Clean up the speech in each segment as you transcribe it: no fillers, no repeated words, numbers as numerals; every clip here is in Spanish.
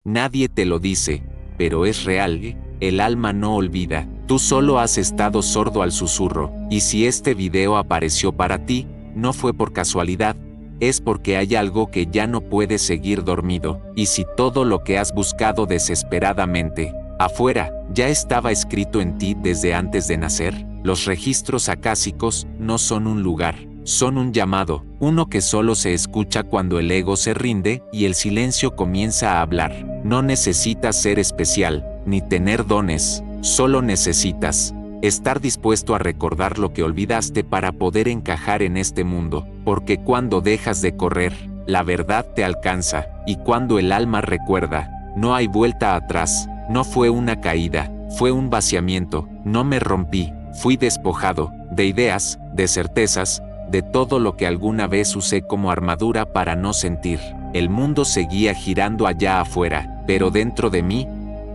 Nadie te lo dice, pero es real. El alma no olvida. Tú solo has estado sordo al susurro. Y si este video apareció para ti, no fue por casualidad. Es porque hay algo que ya no puede seguir dormido. Y si todo lo que has buscado desesperadamente afuera ya estaba escrito en ti desde antes de nacer, los registros acásicos no son un lugar, son un llamado, uno que solo se escucha cuando el ego se rinde y el silencio comienza a hablar. No necesitas ser especial, ni tener dones, solo necesitas estar dispuesto a recordar lo que olvidaste para poder encajar en este mundo, porque cuando dejas de correr, la verdad te alcanza, y cuando el alma recuerda, no hay vuelta atrás. No fue una caída, fue un vaciamiento, no me rompí, fui despojado de ideas, de certezas, de todo lo que alguna vez usé como armadura para no sentir. El mundo seguía girando allá afuera, pero dentro de mí,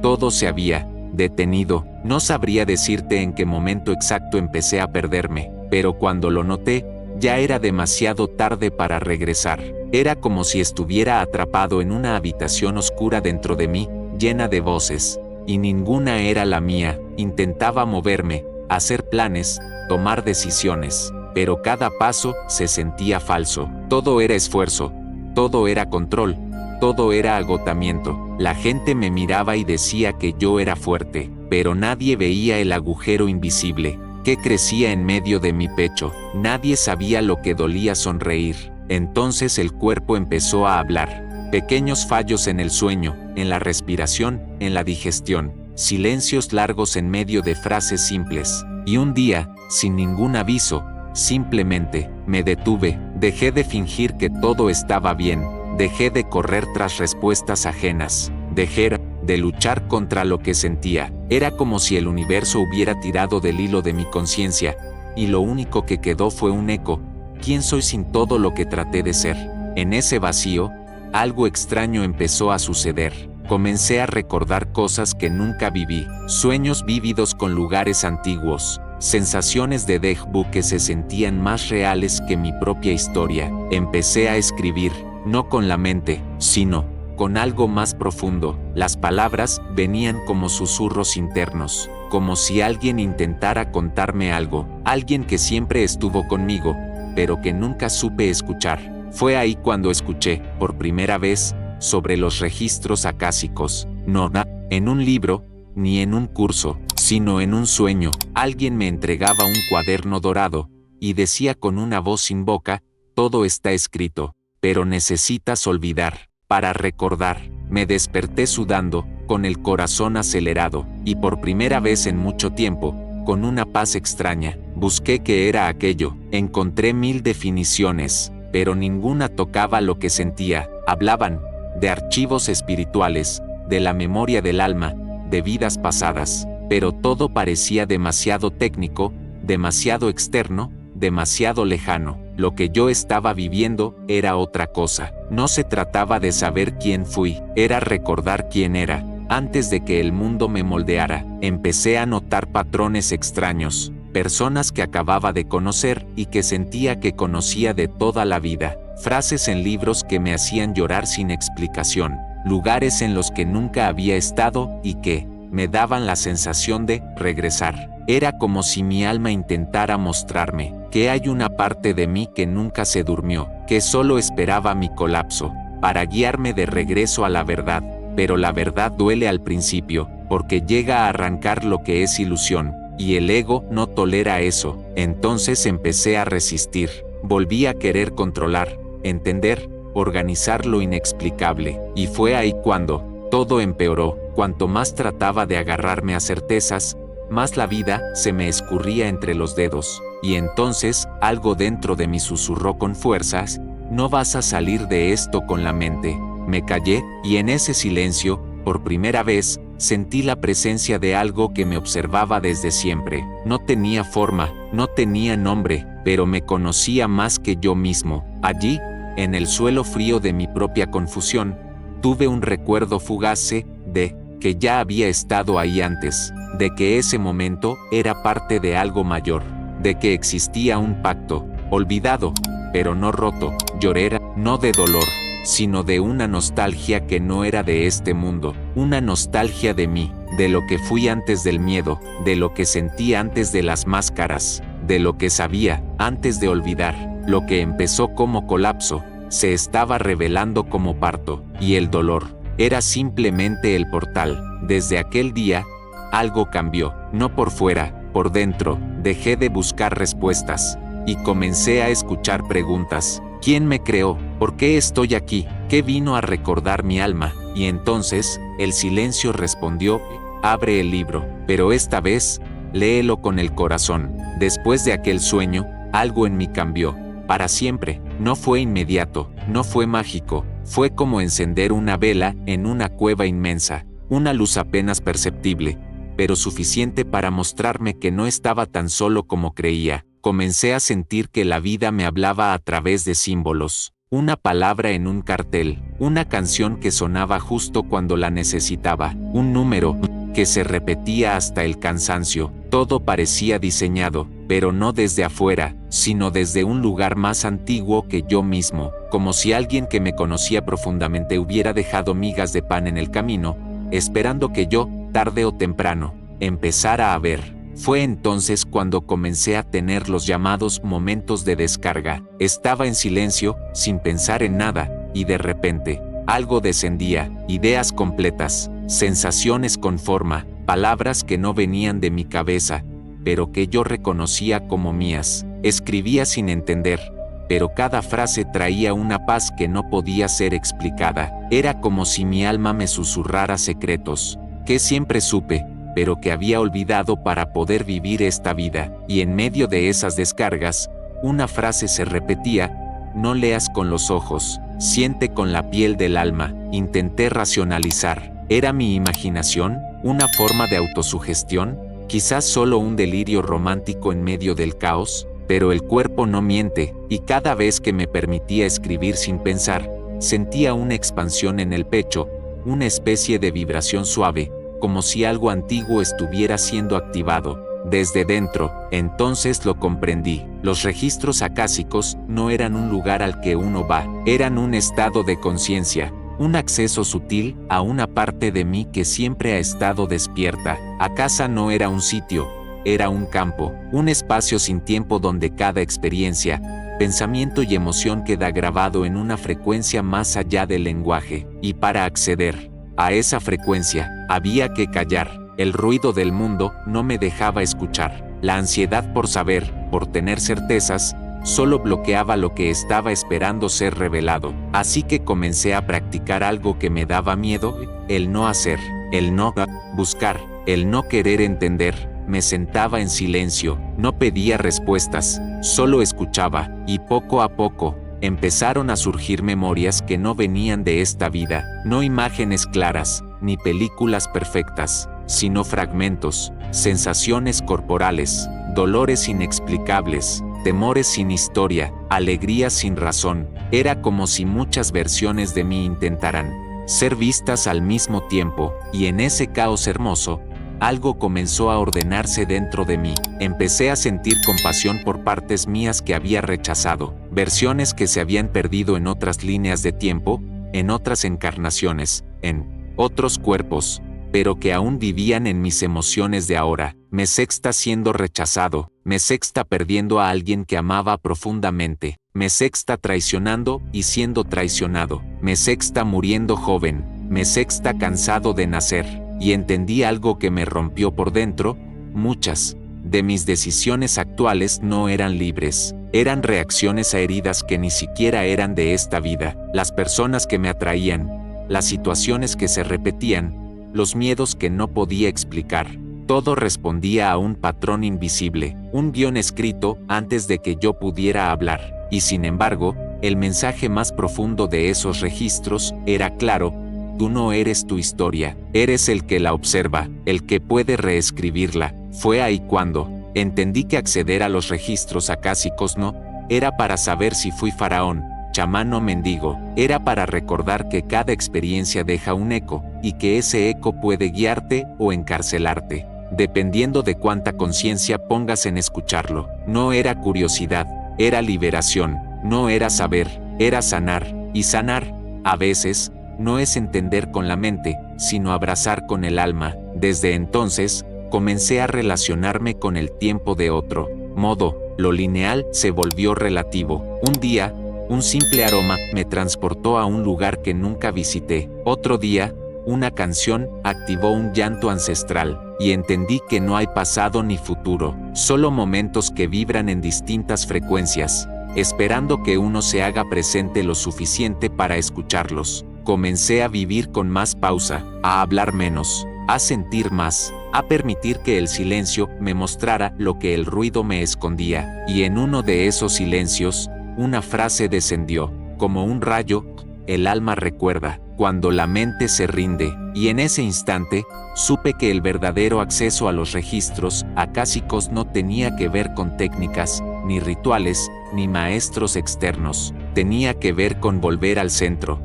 todo se había detenido. No sabría decirte en qué momento exacto empecé a perderme, pero cuando lo noté, ya era demasiado tarde para regresar. Era como si estuviera atrapado en una habitación oscura dentro de mí, llena de voces, y ninguna era la mía. Intentaba moverme, hacer planes, tomar decisiones, pero cada paso se sentía falso. Todo era esfuerzo, todo era control, todo era agotamiento. La gente me miraba y decía que yo era fuerte, pero nadie veía el agujero invisible que crecía en medio de mi pecho. Nadie sabía lo que dolía sonreír. Entonces el cuerpo empezó a hablar. Pequeños fallos en el sueño, en la respiración, en la digestión, silencios largos en medio de frases simples. Y un día, sin ningún aviso, simplemente me detuve, dejé de fingir que todo estaba bien, dejé de correr tras respuestas ajenas, dejé de luchar contra lo que sentía. Era como si el universo hubiera tirado del hilo de mi conciencia, y lo único que quedó fue un eco. ¿Quién soy sin todo lo que traté de ser? En ese vacío, algo extraño empezó a suceder. Comencé a recordar cosas que nunca viví, sueños vívidos con lugares antiguos, sensaciones de déjà vu que se sentían más reales que mi propia historia. Empecé a escribir, no con la mente, sino con algo más profundo. Las palabras venían como susurros internos, como si alguien intentara contarme algo, alguien que siempre estuvo conmigo, pero que nunca supe escuchar. Fue ahí cuando escuché, por primera vez, sobre los registros acásicos. No en un libro, ni en un curso, sino en un sueño. Alguien me entregaba un cuaderno dorado, y decía con una voz sin boca, todo está escrito, pero necesitas olvidar, para recordar. Me desperté sudando, con el corazón acelerado, y por primera vez en mucho tiempo, con una paz extraña. Busqué qué era aquello, encontré 1000 definiciones, pero ninguna tocaba lo que sentía. Hablaban de archivos espirituales, de la memoria del alma, de vidas pasadas, pero todo parecía demasiado técnico, demasiado externo, demasiado lejano. Lo que yo estaba viviendo era otra cosa. No se trataba de saber quién fui, era recordar quién era. Antes de que el mundo me moldeara, empecé a notar patrones extraños, personas que acababa de conocer y que sentía que conocía de toda la vida, frases en libros que me hacían llorar sin explicación, lugares en los que nunca había estado y que me daban la sensación de regresar. Era como si mi alma intentara mostrarme que hay una parte de mí que nunca se durmió, que solo esperaba mi colapso para guiarme de regreso a la verdad. Pero la verdad duele al principio, porque llega a arrancar lo que es ilusión, y el ego no tolera eso. Entonces empecé a resistir, volví a querer controlar, entender, organizar lo inexplicable, y fue ahí cuando todo empeoró. Cuanto más trataba de agarrarme a certezas, más la vida se me escurría entre los dedos, y entonces algo dentro de mí susurró con fuerzas: no vas a salir de esto con la mente. Me callé, y en ese silencio, por primera vez, sentí la presencia de algo que me observaba desde siempre. No tenía forma, no tenía nombre, pero me conocía más que yo mismo. Allí, en el suelo frío de mi propia confusión, tuve un recuerdo fugaz de que ya había estado ahí antes, de que ese momento era parte de algo mayor, de que existía un pacto, olvidado, pero no roto. Lloré, no de dolor, sino de una nostalgia que no era de este mundo, una nostalgia de mí, de lo que fui antes del miedo, de lo que sentí antes de las máscaras, de lo que sabía antes de olvidar. Lo que empezó como colapso, se estaba revelando como parto, y el dolor era simplemente el portal. Desde aquel día, algo cambió, no por fuera, por dentro. Dejé de buscar respuestas y comencé a escuchar preguntas. ¿Quién me creó? ¿Por qué estoy aquí? ¿Qué vino a recordar mi alma? Y entonces, el silencio respondió: abre el libro, pero esta vez, léelo con el corazón. Después de aquel sueño, algo en mí cambió, para siempre. No fue inmediato, no fue mágico, fue como encender una vela en una cueva inmensa, una luz apenas perceptible, pero suficiente para mostrarme que no estaba tan solo como creía. Comencé a sentir que la vida me hablaba a través de símbolos, una palabra en un cartel, una canción que sonaba justo cuando la necesitaba, un número que se repetía hasta el cansancio. Todo parecía diseñado, pero no desde afuera, sino desde un lugar más antiguo que yo mismo, como si alguien que me conocía profundamente hubiera dejado migas de pan en el camino, esperando que yo, tarde o temprano, empezara a ver. Fue entonces cuando comencé a tener los llamados momentos de descarga. Estaba en silencio, sin pensar en nada, y de repente, algo descendía, ideas completas, sensaciones con forma, palabras que no venían de mi cabeza, pero que yo reconocía como mías. Escribía sin entender, pero cada frase traía una paz que no podía ser explicada. Era como si mi alma me susurrara secretos, que siempre supe, pero que había olvidado para poder vivir esta vida. Y en medio de esas descargas, una frase se repetía: no leas con los ojos, siente con la piel del alma. Intenté racionalizar. ¿Era mi imaginación? ¿Una forma de autosugestión? Quizás solo un delirio romántico en medio del caos, pero el cuerpo no miente, y cada vez que me permitía escribir sin pensar, sentía una expansión en el pecho, una especie de vibración suave, como si algo antiguo estuviera siendo activado desde dentro. Entonces lo comprendí. Los registros acásicos no eran un lugar al que uno va, eran un estado de conciencia, un acceso sutil a una parte de mí que siempre ha estado despierta. Acasa no era un sitio, era un campo, un espacio sin tiempo donde cada experiencia, pensamiento y emoción queda grabado en una frecuencia más allá del lenguaje. Y para acceder a esa frecuencia, había que callar. El ruido del mundo no me dejaba escuchar. La ansiedad por saber, por tener certezas, solo bloqueaba lo que estaba esperando ser revelado. Así que comencé a practicar algo que me daba miedo: el no hacer, el no buscar, el no querer entender. Me sentaba en silencio, no pedía respuestas, solo escuchaba, y poco a poco, empezaron a surgir memorias que no venían de esta vida, no imágenes claras, ni películas perfectas, sino fragmentos, sensaciones corporales, dolores inexplicables, temores sin historia, alegrías sin razón. Era como si muchas versiones de mí intentaran ser vistas al mismo tiempo, y en ese caos hermoso, algo comenzó a ordenarse dentro de mí. Empecé a sentir compasión por partes mías que había rechazado, versiones que se habían perdido en otras líneas de tiempo, en otras encarnaciones, en otros cuerpos, pero que aún vivían en mis emociones de ahora. Me sexta siendo rechazado, me sexta perdiendo a alguien que amaba profundamente, me sexta traicionando y siendo traicionado, me sexta muriendo joven, me sexta cansado de nacer. Y entendí algo que me rompió por dentro: muchas de mis decisiones actuales no eran libres, eran reacciones a heridas que ni siquiera eran de esta vida, las personas que me atraían, las situaciones que se repetían, los miedos que no podía explicar. Todo respondía a un patrón invisible, un guión escrito antes de que yo pudiera hablar. Y sin embargo, el mensaje más profundo de esos registros era claro: tú no eres tu historia, eres el que la observa, el que puede reescribirla. Fue ahí cuando entendí que acceder a los registros acásicos no era para saber si fui faraón, chamán o mendigo, era para recordar que cada experiencia deja un eco, y que ese eco puede guiarte o encarcelarte, dependiendo de cuánta conciencia pongas en escucharlo. No era curiosidad, era liberación, no era saber, era sanar, y sanar a veces, no es entender con la mente, sino abrazar con el alma. Desde entonces, comencé a relacionarme con el tiempo de otro modo. Lo lineal se volvió relativo. Un día, un simple aroma me transportó a un lugar que nunca visité. Otro día, una canción activó un llanto ancestral, y entendí que no hay pasado ni futuro, solo momentos que vibran en distintas frecuencias, esperando que uno se haga presente lo suficiente para escucharlos. Comencé a vivir con más pausa, a hablar menos, a sentir más, a permitir que el silencio me mostrara lo que el ruido me escondía, y en uno de esos silencios, una frase descendió, como un rayo: el alma recuerda, cuando la mente se rinde, y en ese instante, supe que el verdadero acceso a los registros acásicos no tenía que ver con técnicas, ni rituales, ni maestros externos, tenía que ver con volver al centro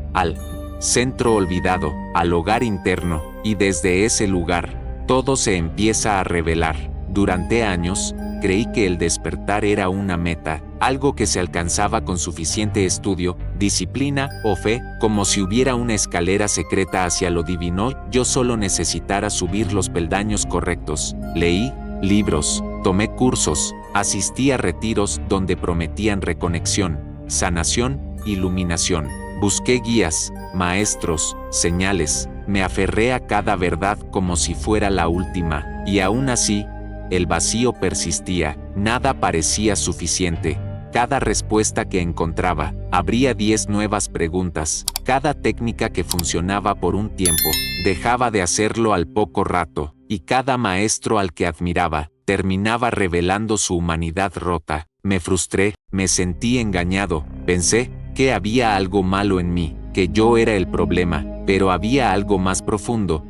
olvidado, al hogar interno, y desde ese lugar, todo se empieza a revelar. Durante años, creí que el despertar era una meta, algo que se alcanzaba con suficiente estudio, disciplina o fe, como si hubiera una escalera secreta hacia lo divino. Yo solo necesitara subir los peldaños correctos. Leí libros, tomé cursos, asistí a retiros donde prometían reconexión, sanación, iluminación. Busqué guías, maestros, señales, me aferré a cada verdad como si fuera la última, y aún así, el vacío persistía, nada parecía suficiente. Cada respuesta que encontraba, abría 10 nuevas preguntas. Cada técnica que funcionaba por un tiempo, dejaba de hacerlo al poco rato, y cada maestro al que admiraba, terminaba revelando su humanidad rota. Me frustré, me sentí engañado, pensé que había algo malo en mí, que yo era el problema, pero había algo más profundo,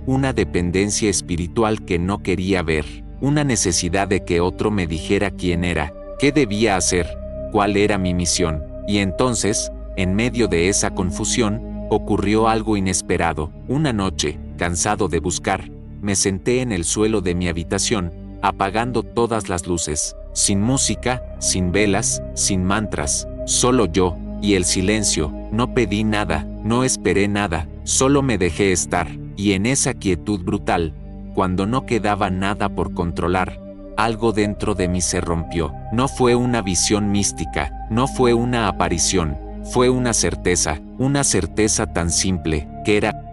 una dependencia espiritual que no quería ver, una necesidad de que otro me dijera quién era, qué debía hacer, cuál era mi misión. Y entonces, en medio de esa confusión, ocurrió algo inesperado. Una noche, cansado de buscar, me senté en el suelo de mi habitación, apagando todas las luces, sin música, sin velas, sin mantras, solo yo y el silencio. No pedí nada, no esperé nada, solo me dejé estar, y en esa quietud brutal, cuando no quedaba nada por controlar, algo dentro de mí se rompió. No fue una visión mística, no fue una aparición, fue una certeza tan simple,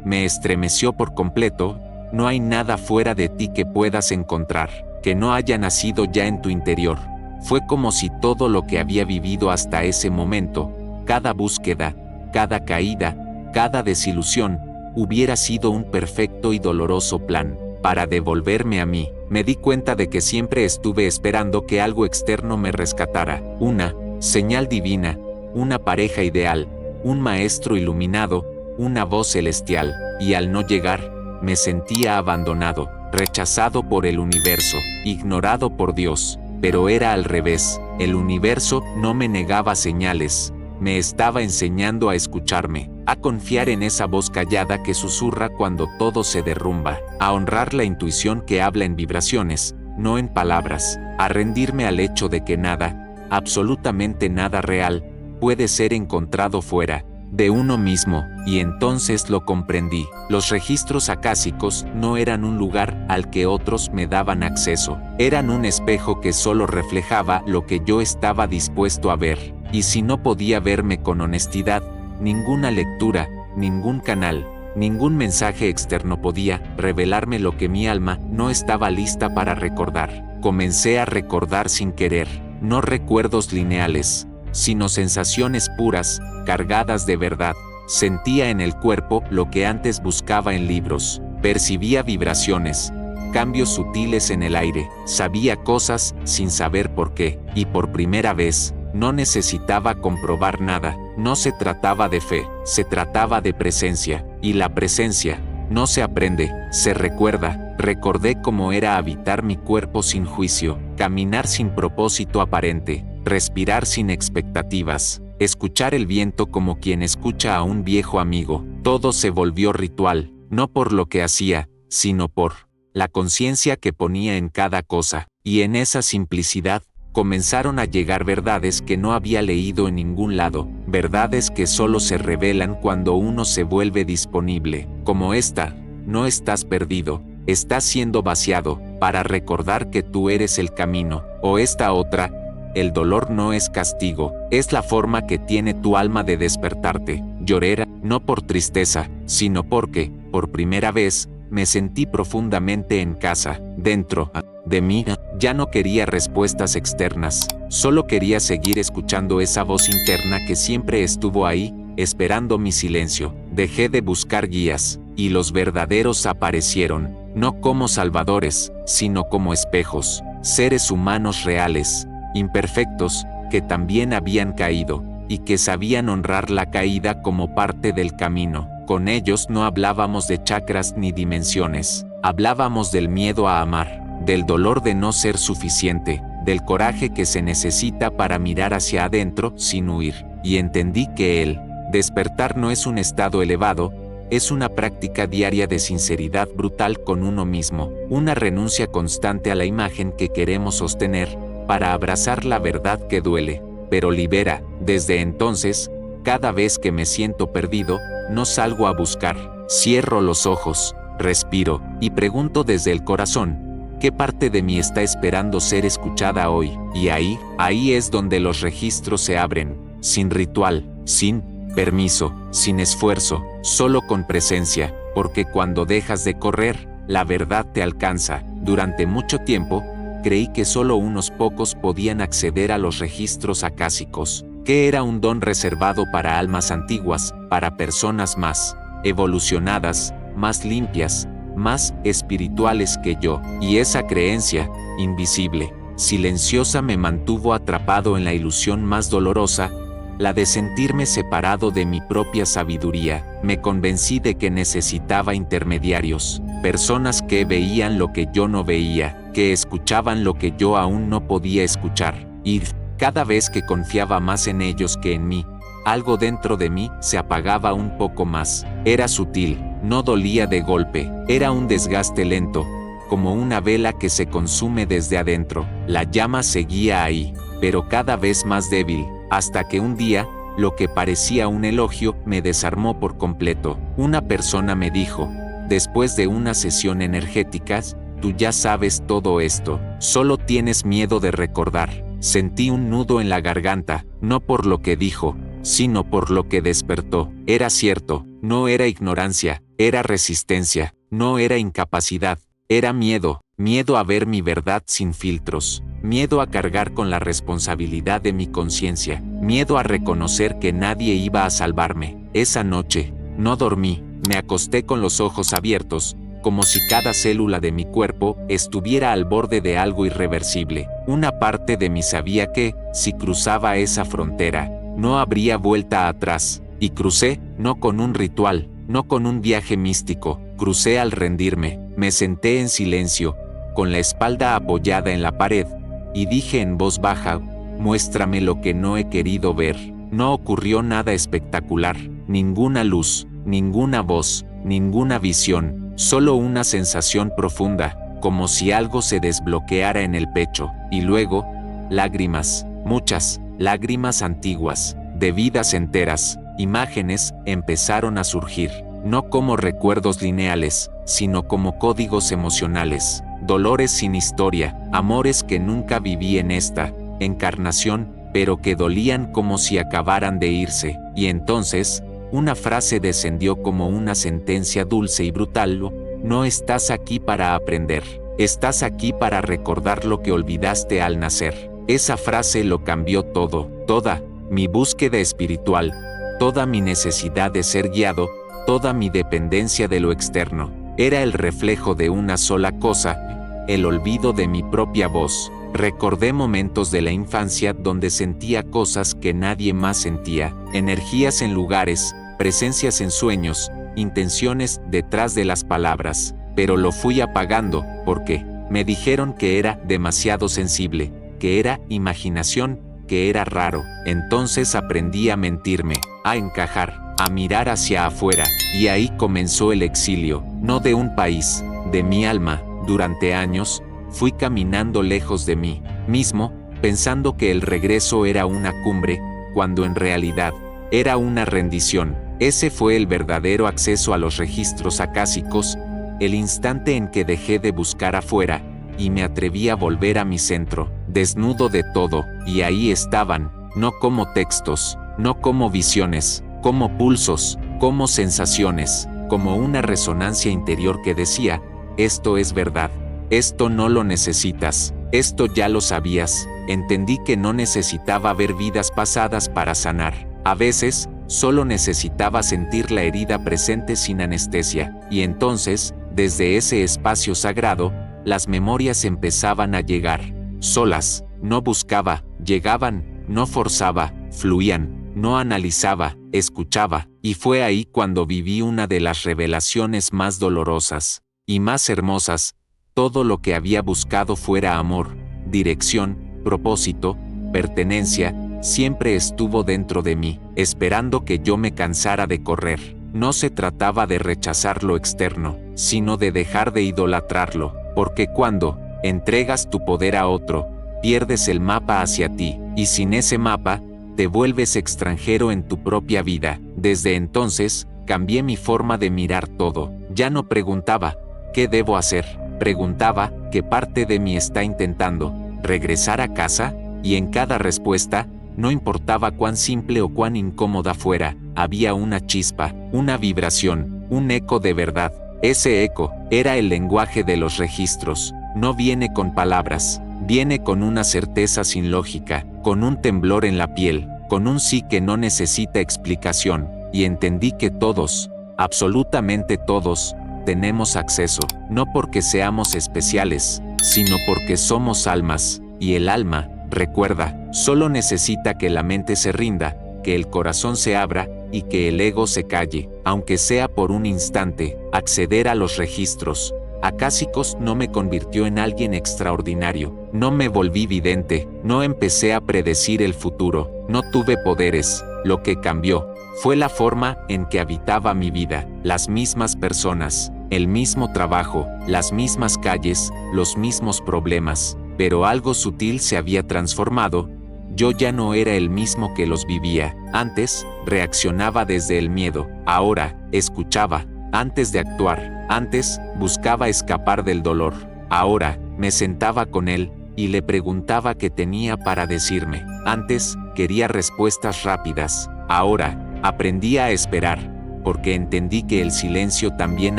me estremeció por completo. No hay nada fuera de ti que puedas encontrar, que no haya nacido ya en tu interior. Fue como si todo lo que había vivido hasta ese momento, cada búsqueda, cada caída, cada desilusión, hubiera sido un perfecto y doloroso plan para devolverme a mí. Me di cuenta de que siempre estuve esperando que algo externo me rescatara, una señal divina, una pareja ideal, un maestro iluminado, una voz celestial, y al no llegar, me sentía abandonado, rechazado por el universo, ignorado por Dios. Pero era al revés, el universo no me negaba señales, me estaba enseñando a escucharme, a confiar en esa voz callada que susurra cuando todo se derrumba, a honrar la intuición que habla en vibraciones, no en palabras, a rendirme al hecho de que nada, absolutamente nada real, puede ser encontrado fuera de uno mismo. Y entonces lo comprendí. Los registros acásicos no eran un lugar al que otros me daban acceso, eran un espejo que solo reflejaba lo que yo estaba dispuesto a ver. Y si no podía verme con honestidad, ninguna lectura, ningún canal, ningún mensaje externo podía revelarme lo que mi alma no estaba lista para recordar. Comencé a recordar sin querer, no recuerdos lineales, sino sensaciones puras, cargadas de verdad. Sentía en el cuerpo lo que antes buscaba en libros, percibía vibraciones, cambios sutiles en el aire, sabía cosas sin saber por qué, y por primera vez, no necesitaba comprobar nada. No se trataba de fe, se trataba de presencia, y la presencia no se aprende, se recuerda. Recordé cómo era habitar mi cuerpo sin juicio, caminar sin propósito aparente, respirar sin expectativas, escuchar el viento como quien escucha a un viejo amigo. Todo se volvió ritual, no por lo que hacía, sino por la conciencia que ponía en cada cosa, y en esa simplicidad, comenzaron a llegar verdades que no había leído en ningún lado. verdades que solo se revelan cuando uno se vuelve disponible. Como esta, no estás perdido, estás siendo vaciado, para recordar que tú eres el camino. O esta otra, el dolor no es castigo, es la forma que tiene tu alma de despertarte. Lloré, no por tristeza, sino porque, por primera vez, me sentí profundamente en casa. Dentro de mí, ya no quería respuestas externas, solo quería seguir escuchando esa voz interna que siempre estuvo ahí, esperando mi silencio. Dejé de buscar guías, y los verdaderos aparecieron, no como salvadores, sino como espejos, seres humanos reales, imperfectos, que también habían caído, y que sabían honrar la caída como parte del camino. Con ellos no hablábamos de chakras ni dimensiones, hablábamos del miedo a amar, del dolor de no ser suficiente, del coraje que se necesita para mirar hacia adentro sin huir. Y entendí que el despertar no es un estado elevado, es una práctica diaria de sinceridad brutal con uno mismo, una renuncia constante a la imagen que queremos sostener, para abrazar la verdad que duele, pero libera. Desde entonces, cada vez que me siento perdido, no salgo a buscar, cierro los ojos, respiro, y pregunto desde el corazón, ¿qué parte de mí está esperando ser escuchada hoy? Y ahí es donde los registros se abren, sin ritual, sin permiso, sin esfuerzo, solo con presencia, porque cuando dejas de correr, la verdad te alcanza. Durante mucho tiempo, creí que solo unos pocos podían acceder a los registros acásicos, que era un don reservado para almas antiguas, para personas más evolucionadas, más limpias, más espirituales que yo, y esa creencia, invisible, silenciosa, me mantuvo atrapado en la ilusión más dolorosa, la de sentirme separado de mi propia sabiduría. Me convencí de que necesitaba intermediarios, personas que veían lo que yo no veía, que escuchaban lo que yo aún no podía escuchar, y cada vez que confiaba más en ellos que en mí, algo dentro de mí se apagaba un poco más. Era sutil, no dolía de golpe, era un desgaste lento, como una vela que se consume desde adentro. La llama seguía ahí, pero cada vez más débil, hasta que un día, lo que parecía un elogio me desarmó por completo. Una persona me dijo, después de una sesión energética, tú ya sabes todo esto, solo tienes miedo de recordar. Sentí un nudo en la garganta, no por lo que dijo, sino por lo que despertó. Era cierto, no era ignorancia, era resistencia, no era incapacidad, era miedo, miedo a ver mi verdad sin filtros, miedo a cargar con la responsabilidad de mi conciencia, miedo a reconocer que nadie iba a salvarme. Esa noche, no dormí, me acosté con los ojos abiertos, como si cada célula de mi cuerpo estuviera al borde de algo irreversible. Una parte de mí sabía que, si cruzaba esa frontera, no habría vuelta atrás, y crucé, no con un ritual, no con un viaje místico, crucé al rendirme. Me senté en silencio, con la espalda apoyada en la pared, y dije en voz baja, muéstrame lo que no he querido ver. No ocurrió nada espectacular, ninguna luz, ninguna voz, ninguna visión, solo una sensación profunda, como si algo se desbloqueara en el pecho, y luego, lágrimas, muchas, lágrimas antiguas, de vidas enteras, imágenes, empezaron a surgir, no como recuerdos lineales, sino como códigos emocionales, dolores sin historia, amores que nunca viví en esta encarnación, pero que dolían como si acabaran de irse, y entonces, una frase descendió como una sentencia dulce y brutal: no estás aquí para aprender, estás aquí para recordar lo que olvidaste al nacer. Esa frase lo cambió todo, toda mi búsqueda espiritual, toda mi necesidad de ser guiado, toda mi dependencia de lo externo. Era el reflejo de una sola cosa, el olvido de mi propia voz. Recordé momentos de la infancia donde sentía cosas que nadie más sentía, energías en lugares, presencias en sueños, intenciones detrás de las palabras, pero lo fui apagando, porque me dijeron que era demasiado sensible, que era imaginación, que era raro. Entonces aprendí a mentirme, a encajar, a mirar hacia afuera, y ahí comenzó el exilio, no de un país, de mi alma. Durante años, fui caminando lejos de mí mismo, pensando que el regreso era una cumbre, cuando en realidad, Era una rendición. Ese fue el verdadero acceso a los registros acásicos, el instante en que dejé de buscar afuera, y me atreví a volver a mi centro, desnudo de todo, y ahí estaban, no como textos, no como visiones, como pulsos, como sensaciones, como una resonancia interior que decía, esto es verdad, esto no lo necesitas, esto ya lo sabías. Entendí que no necesitaba ver vidas pasadas para sanar. A veces, solo necesitaba sentir la herida presente sin anestesia, y entonces, desde ese espacio sagrado, las memorias empezaban a llegar. Solas, no buscaba, llegaban, no forzaba, fluían, no analizaba, escuchaba, y fue ahí cuando viví una de las revelaciones más dolorosas y más hermosas. Todo lo que había buscado fuera amor, dirección, propósito, pertenencia, siempre estuvo dentro de mí, esperando que yo me cansara de correr. No se trataba de rechazar lo externo, sino de dejar de idolatrarlo, porque cuando entregas tu poder a otro, pierdes el mapa hacia ti, y sin ese mapa, te vuelves extranjero en tu propia vida. Desde entonces, cambié mi forma de mirar todo. Ya no preguntaba, ¿qué debo hacer? Preguntaba, ¿qué parte de mí está intentando regresar a casa? Y en cada respuesta, no importaba cuán simple o cuán incómoda fuera, había una chispa, una vibración, un eco de verdad. Ese eco era el lenguaje de los registros. No viene con palabras, viene con una certeza sin lógica, con un temblor en la piel, con un sí que no necesita explicación. Y entendí que todos, absolutamente todos, tenemos acceso, no porque seamos especiales, sino porque somos almas, y el alma, recuerda, solo necesita que la mente se rinda, que el corazón se abra, y que el ego se calle, aunque sea por un instante. Acceder a los registros acásicos no me convirtió en alguien extraordinario, no me volví vidente, no empecé a predecir el futuro, no tuve poderes. Lo que cambió fue la forma en que habitaba mi vida, las mismas personas, el mismo trabajo, las mismas calles, los mismos problemas, pero algo sutil se había transformado. Yo ya no era el mismo que los vivía. Antes, reaccionaba desde el miedo, ahora, escuchaba, antes de actuar. Antes, buscaba escapar del dolor, ahora, me sentaba con él, y le preguntaba qué tenía para decirme. Antes, quería respuestas rápidas, ahora, aprendí a esperar, porque entendí que el silencio también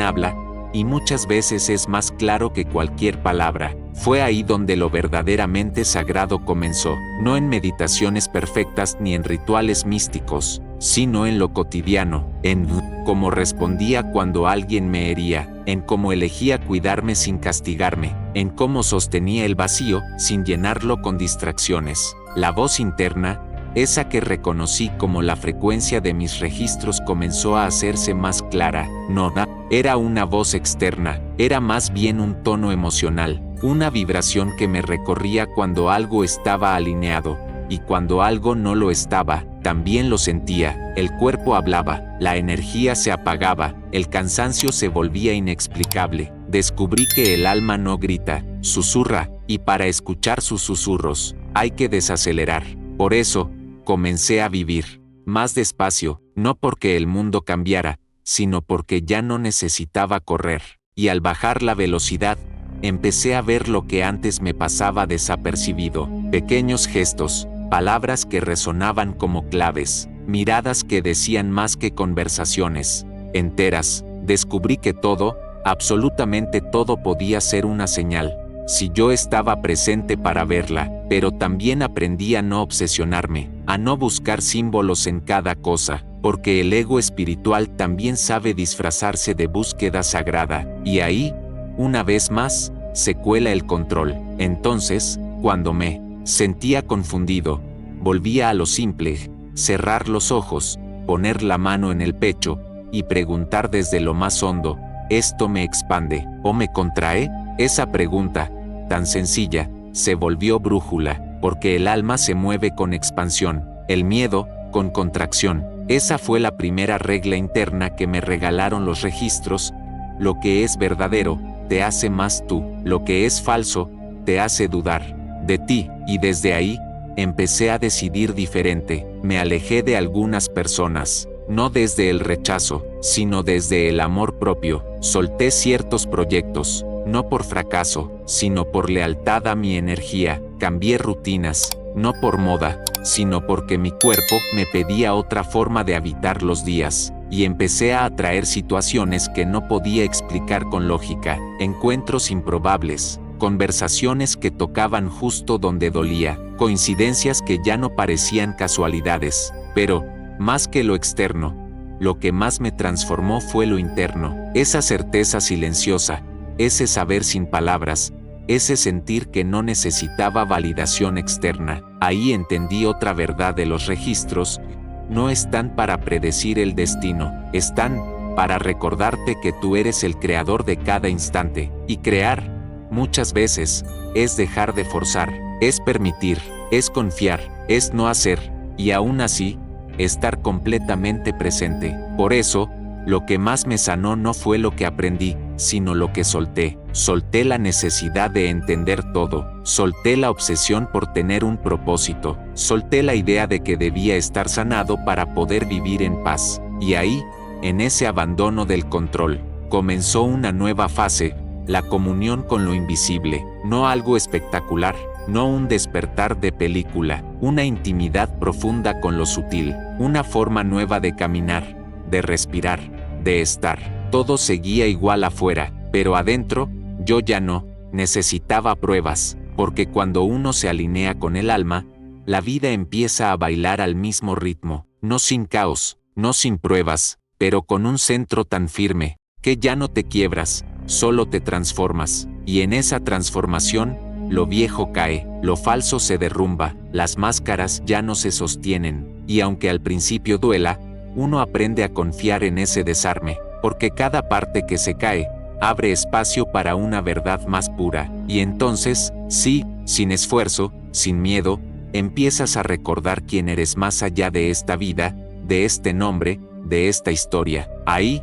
habla, y muchas veces es más claro que cualquier palabra. Fue ahí donde lo verdaderamente sagrado comenzó, no en meditaciones perfectas ni en rituales místicos, sino en lo cotidiano, en cómo respondía cuando alguien me hería, en cómo elegía cuidarme sin castigarme, en cómo sostenía el vacío sin llenarlo con distracciones. La voz interna, esa que reconocí como la frecuencia de mis registros, comenzó a hacerse más clara. No era una voz externa, era más bien un tono emocional, una vibración que me recorría cuando algo estaba alineado, y cuando algo no lo estaba, también lo sentía. El cuerpo hablaba, la energía se apagaba, el cansancio se volvía inexplicable. Descubrí que el alma no grita, susurra, y para escuchar sus susurros, hay que desacelerar. Por eso, comencé a vivir más despacio, no porque el mundo cambiara, sino porque ya no necesitaba correr. Y al bajar la velocidad, empecé a ver lo que antes me pasaba desapercibido. Pequeños gestos, palabras que resonaban como claves, miradas que decían más que conversaciones enteras. Descubrí que todo, absolutamente todo, podía ser una señal, si yo estaba presente para verla. Pero también aprendí a no obsesionarme, a no buscar símbolos en cada cosa, porque el ego espiritual también sabe disfrazarse de búsqueda sagrada, y ahí, una vez más, se cuela el control. Entonces, cuando me sentía confundido, volvía a lo simple: cerrar los ojos, poner la mano en el pecho, y preguntar desde lo más hondo: ¿esto me expande o me contrae? Esa pregunta, tan sencilla, se volvió brújula, porque el alma se mueve con expansión, el miedo, con contracción. Esa fue la primera regla interna que me regalaron los registros. Lo que es verdadero, te hace más tú. Lo que es falso, te hace dudar de ti. Y desde ahí, empecé a decidir diferente, me alejé de algunas personas, no desde el rechazo, sino desde el amor propio, solté ciertos proyectos, no por fracaso, sino por lealtad a mi energía, cambié rutinas, no por moda, sino porque mi cuerpo me pedía otra forma de habitar los días, y empecé a atraer situaciones que no podía explicar con lógica, encuentros improbables, conversaciones que tocaban justo donde dolía, coincidencias que ya no parecían casualidades, pero, más que lo externo, lo que más me transformó fue lo interno, esa certeza silenciosa, ese saber sin palabras, ese sentir que no necesitaba validación externa. Ahí entendí otra verdad de los registros: no están para predecir el destino, están para recordarte que tú eres el creador de cada instante, y crear, muchas veces, es dejar de forzar, es permitir, es confiar, es no hacer, y aún así, estar completamente presente. Por eso, lo que más me sanó no fue lo que aprendí, sino lo que solté. Solté la necesidad de entender todo, solté la obsesión por tener un propósito, solté la idea de que debía estar sanado para poder vivir en paz. Y ahí, en ese abandono del control, comenzó una nueva fase, la comunión con lo invisible, no algo espectacular, no un despertar de película, una intimidad profunda con lo sutil, una forma nueva de caminar, de respirar, de estar. Todo seguía igual afuera, pero adentro, yo ya no necesitaba pruebas, porque cuando uno se alinea con el alma, la vida empieza a bailar al mismo ritmo, no sin caos, no sin pruebas, pero con un centro tan firme, que ya no te quiebras, solo te transformas, y en esa transformación, lo viejo cae, lo falso se derrumba, las máscaras ya no se sostienen, y aunque al principio duela, uno aprende a confiar en ese desarme, porque cada parte que se cae, abre espacio para una verdad más pura, y entonces, sí, sin esfuerzo, sin miedo, empiezas a recordar quién eres más allá de esta vida, de este nombre, de esta historia. Ahí,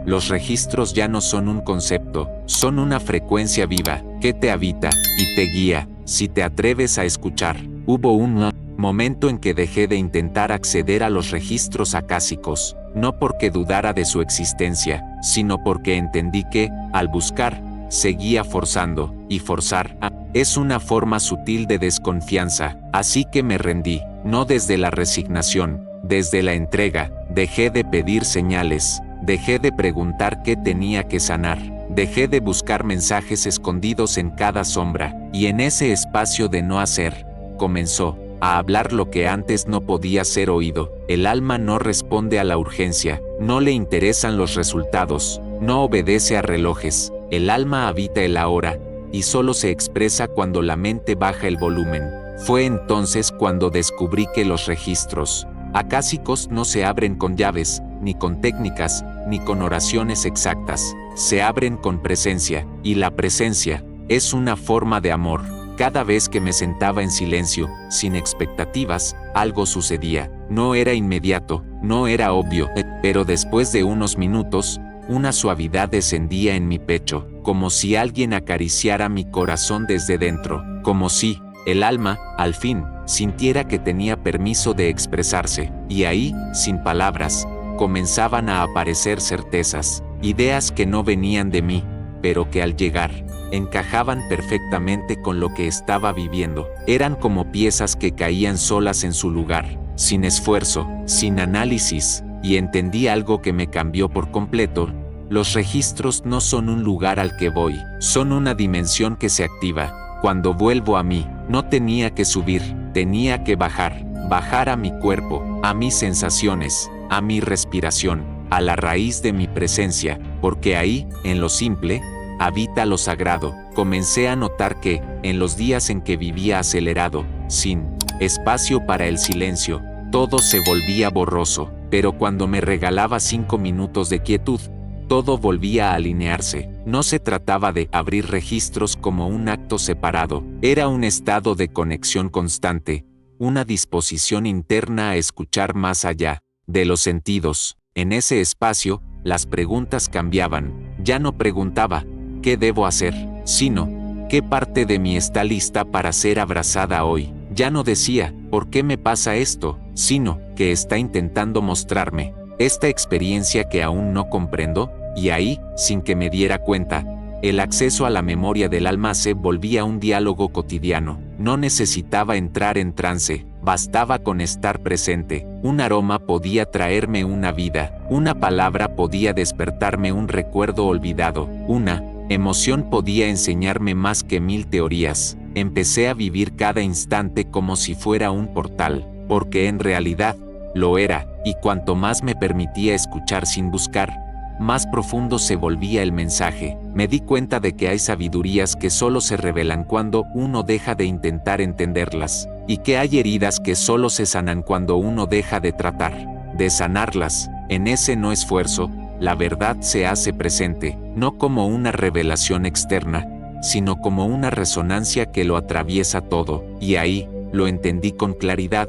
los registros ya no son un concepto, son una frecuencia viva, que te habita, y te guía, si te atreves a escuchar. Hubo un momento en que dejé de intentar acceder a los registros acásicos, no porque dudara de su existencia, sino porque entendí que, al buscar, seguía forzando, y forzar es una forma sutil de desconfianza, así que me rendí, no desde la resignación, desde la entrega. Dejé de pedir señales, dejé de preguntar qué tenía que sanar, dejé de buscar mensajes escondidos en cada sombra, y en ese espacio de no hacer, comenzó a hablar lo que antes no podía ser oído. El alma no responde a la urgencia, no le interesan los resultados, no obedece a relojes. El alma habita el ahora, y solo se expresa cuando la mente baja el volumen. Fue entonces cuando descubrí que los registros acásicos no se abren con llaves, ni con técnicas, ni con oraciones exactas. Se abren con presencia, y la presencia es una forma de amor. Cada vez que me sentaba en silencio, sin expectativas, algo sucedía. No era inmediato, no era obvio, pero después de unos minutos, una suavidad descendía en mi pecho, como si alguien acariciara mi corazón desde dentro, como si el alma, al fin, sintiera que tenía permiso de expresarse, y ahí, sin palabras, comenzaban a aparecer certezas, ideas que no venían de mí, pero que al llegar, encajaban perfectamente con lo que estaba viviendo. Eran como piezas que caían solas en su lugar, sin esfuerzo, sin análisis, y entendí algo que me cambió por completo. Los registros no son un lugar al que voy, son una dimensión que se activa. Cuando vuelvo a mí, no tenía que subir, tenía que bajar a mi cuerpo, a mis sensaciones, a mi respiración, a la raíz de mi presencia, porque ahí, en lo simple, habita lo sagrado. Comencé a notar que, en los días en que vivía acelerado, sin espacio para el silencio, todo se volvía borroso, pero cuando me regalaba 5 minutos de quietud, todo volvía a alinearse. No se trataba de abrir registros como un acto separado, era un estado de conexión constante, una disposición interna a escuchar más allá de los sentidos. En ese espacio, las preguntas cambiaban. Ya no preguntaba, ¿qué debo hacer?, sino, ¿qué parte de mí está lista para ser abrazada hoy? Ya no decía, ¿por qué me pasa esto? Sino que está intentando mostrarme esta experiencia que aún no comprendo, y ahí, sin que me diera cuenta, el acceso a la memoria del alma se volvía un diálogo cotidiano. No necesitaba entrar en trance, bastaba con estar presente. Un aroma podía traerme una vida, una palabra podía despertarme un recuerdo olvidado, una emoción podía enseñarme más que 1000 teorías. Empecé a vivir cada instante como si fuera un portal, porque en realidad lo era, y cuanto más me permitía escuchar sin buscar, más profundo se volvía el mensaje. Me di cuenta de que hay sabidurías que solo se revelan cuando uno deja de intentar entenderlas, y que hay heridas que solo se sanan cuando uno deja de tratar de sanarlas. En ese no esfuerzo, la verdad se hace presente, no como una revelación externa, sino como una resonancia que lo atraviesa todo, y ahí lo entendí con claridad.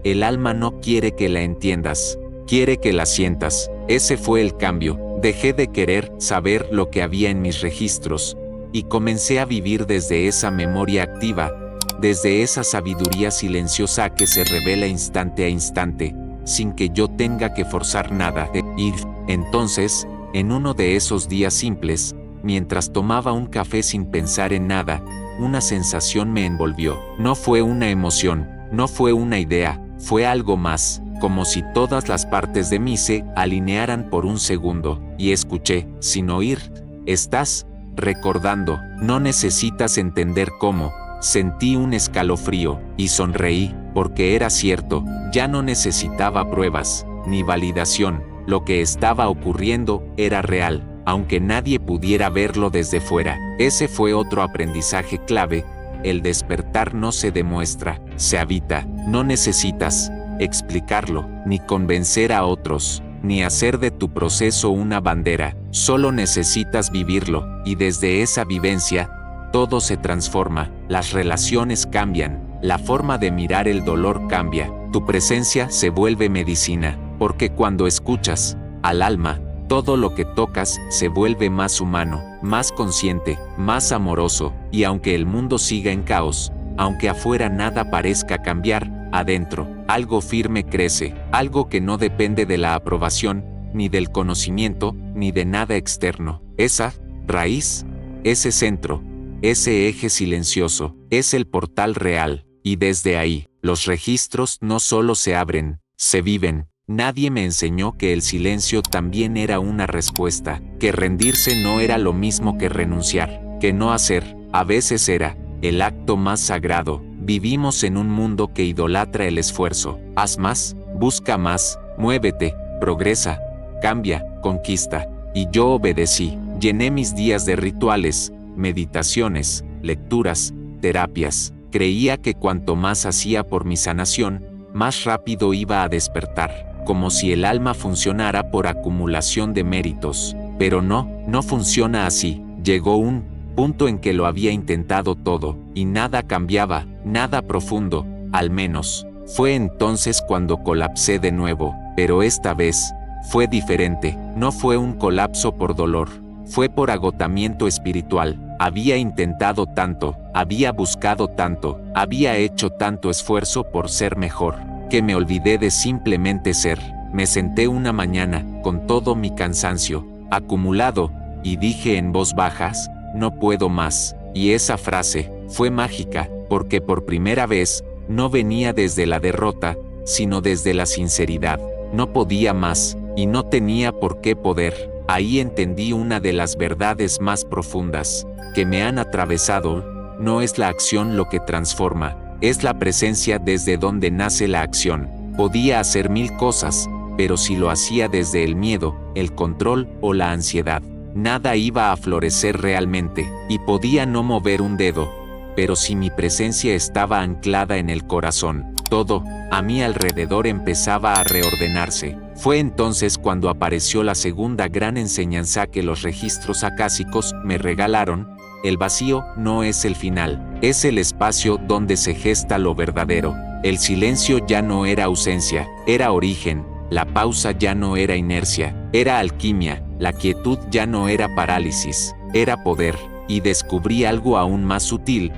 El alma no quiere que la entiendas, quiere que la sientas. Ese fue el cambio. Dejé de querer saber lo que había en mis registros, y comencé a vivir desde esa memoria activa, desde esa sabiduría silenciosa que se revela instante a instante, sin que yo tenga que forzar nada. Y entonces, en uno de esos días simples, mientras tomaba un café sin pensar en nada, una sensación me envolvió. No fue una emoción, no fue una idea, fue algo más, como si todas las partes de mí se alinearan por un segundo, y escuché, sin oír, estás recordando, no necesitas entender cómo. Sentí un escalofrío, y sonreí, porque era cierto, ya no necesitaba pruebas, ni validación, lo que estaba ocurriendo era real, aunque nadie pudiera verlo desde fuera. Ese fue otro aprendizaje clave: el despertar no se demuestra, se habita. No necesitas explicarlo, ni convencer a otros, ni hacer de tu proceso una bandera, solo necesitas vivirlo, y desde esa vivencia, todo se transforma, las relaciones cambian, la forma de mirar el dolor cambia, tu presencia se vuelve medicina, porque cuando escuchas al alma, todo lo que tocas se vuelve más humano, más consciente, más amoroso, y aunque el mundo siga en caos, aunque afuera nada parezca cambiar, adentro, algo firme crece, algo que no depende de la aprobación, ni del conocimiento, ni de nada externo. Esa raíz, ese centro, ese eje silencioso, es el portal real, y desde ahí, los registros no solo se abren, se viven. Nadie me enseñó que el silencio también era una respuesta, que rendirse no era lo mismo que renunciar, que no hacer, a veces era el acto más sagrado. Vivimos en un mundo que idolatra el esfuerzo. Haz más, busca más, muévete, progresa, cambia, conquista. Y yo obedecí. Llené mis días de rituales, meditaciones, lecturas, terapias. Creía que cuanto más hacía por mi sanación, más rápido iba a despertar, como si el alma funcionara por acumulación de méritos. Pero no funciona así. Llegó un punto en que lo había intentado todo, y nada cambiaba, nada profundo, al menos. Fue entonces cuando colapsé de nuevo, pero esta vez fue diferente. No fue un colapso por dolor, fue por agotamiento espiritual. Había intentado tanto, había buscado tanto, había hecho tanto esfuerzo por ser mejor, que me olvidé de simplemente ser. Me senté una mañana, con todo mi cansancio acumulado, y dije en voz baja: no puedo más. Y esa frase fue mágica, porque por primera vez, no venía desde la derrota, sino desde la sinceridad. No podía más, y no tenía por qué poder. Ahí entendí una de las verdades más profundas que me han atravesado: no es la acción lo que transforma, es la presencia desde donde nace la acción. Podía hacer 1000 cosas, pero si lo hacía desde el miedo, el control o la ansiedad, nada iba a florecer realmente, y podía no mover un dedo, pero si mi presencia estaba anclada en el corazón, todo a mi alrededor empezaba a reordenarse. Fue entonces cuando apareció la segunda gran enseñanza que los registros acásicos me regalaron: el vacío no es el final, es el espacio donde se gesta lo verdadero. El silencio ya no era ausencia, era origen. La pausa ya no era inercia, era alquimia. La quietud ya no era parálisis, era poder. Y descubrí algo aún más sutil: